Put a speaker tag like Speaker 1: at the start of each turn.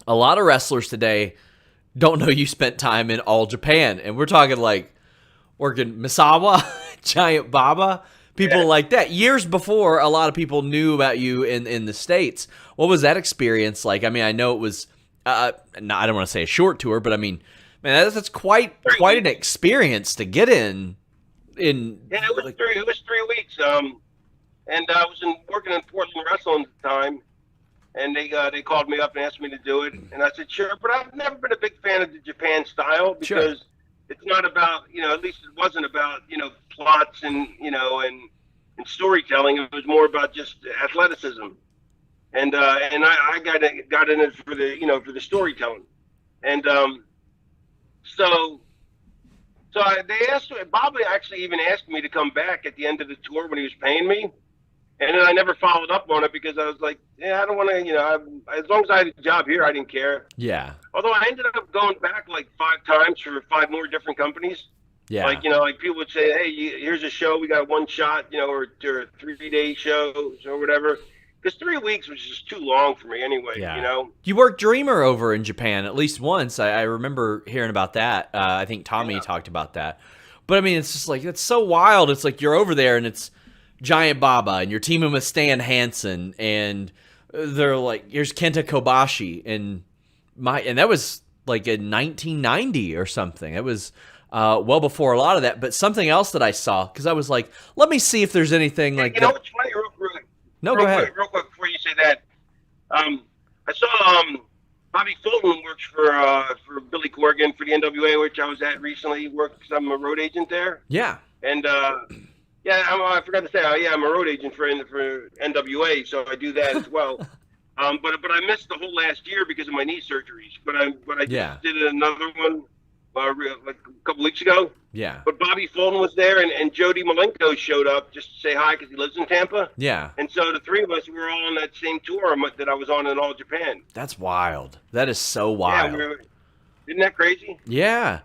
Speaker 1: a lot of wrestlers today don't know you spent time in All Japan. And we're talking like working Misawa, Giant Baba, people like that. Years before a lot of people knew about you in the States. What was that experience like? I mean, I know it was, no, I don't want to say a short tour, but I mean, man, that's quite an experience to get in.
Speaker 2: Yeah, it was 3 weeks. And I was working in Portland Wrestling at the time, and they called me up and asked me to do it, and I said sure. But I've never been a big fan of the Japan style because it's not about, at least it wasn't about plots and and storytelling. It was more about just athleticism, and I got in it for the storytelling, and they asked me. Bob actually even asked me to come back at the end of the tour when he was paying me. And then I never followed up on it because I was like, yeah, I don't want to, as long as I had a job here, I didn't care.
Speaker 1: Yeah.
Speaker 2: Although I ended up going back like 5 times for 5 more different companies.
Speaker 1: Yeah.
Speaker 2: Like, like people would say, hey, here's a show. We got one shot, or 3-day shows or whatever. Because 3 weeks was just too long for me anyway,
Speaker 1: You worked Dreamer over in Japan at least once. I remember hearing about that. I think Tommy talked about that. But, I mean, it's just like, it's so wild. It's like you're over there and it's Giant Baba, and you're teaming with Stan Hansen, and they're like, here's Kenta Kobashi, and that was like in 1990 or something. It was well before a lot of that. But something else that I saw, because I was like, let me see if there's anything like that.
Speaker 2: You know what's funny,
Speaker 1: go ahead.
Speaker 2: Real quick before you say that, I saw Bobby Fulton works for Billy Corgan for the NWA, which I was at recently. He works because I'm a road agent there.
Speaker 1: Yeah.
Speaker 2: And yeah, I forgot to say, I'm a road agent for NWA, so I do that as well. But I missed the whole last year because of my knee surgeries. But I just did another one like a couple weeks ago.
Speaker 1: Yeah.
Speaker 2: But Bobby Fulton was there, and Jody Malenko showed up just to say hi because he lives in Tampa.
Speaker 1: Yeah.
Speaker 2: And so the 3 of us were all on that same tour that I was on in All Japan.
Speaker 1: That's wild. That is so wild.
Speaker 2: Yeah, isn't that crazy?
Speaker 1: Yeah.